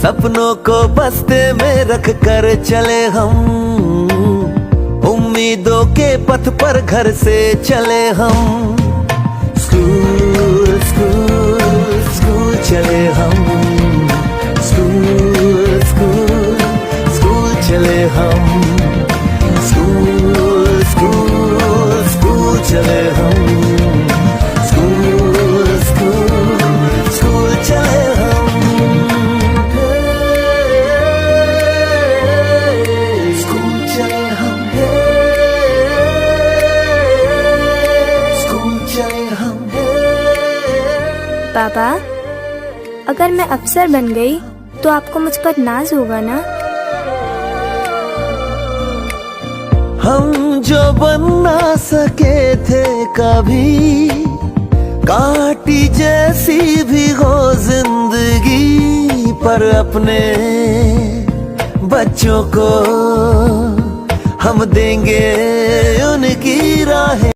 सपनों को बस्ते में रख कर चले हम, उम्मीदों के पथ पर घर से चले हम। स्कूल स्कूल स्कूल चले हम, स्कूल स्कूल स्कूल चले हम, स्कूल स्कूल स्कूल चले हम, स्कूल स्कूल स्कूल चले हम। स्कूल चले हम, स्कूल चले हम। पापा, अगर मैं अफसर बन गई तो आपको मुझ पर नाज होगा ना? हम जो बन ना सके थे कभी, काटी जैसी भी हो जिंदगी, पर अपने बच्चों को हम देंगे उनकी राहें।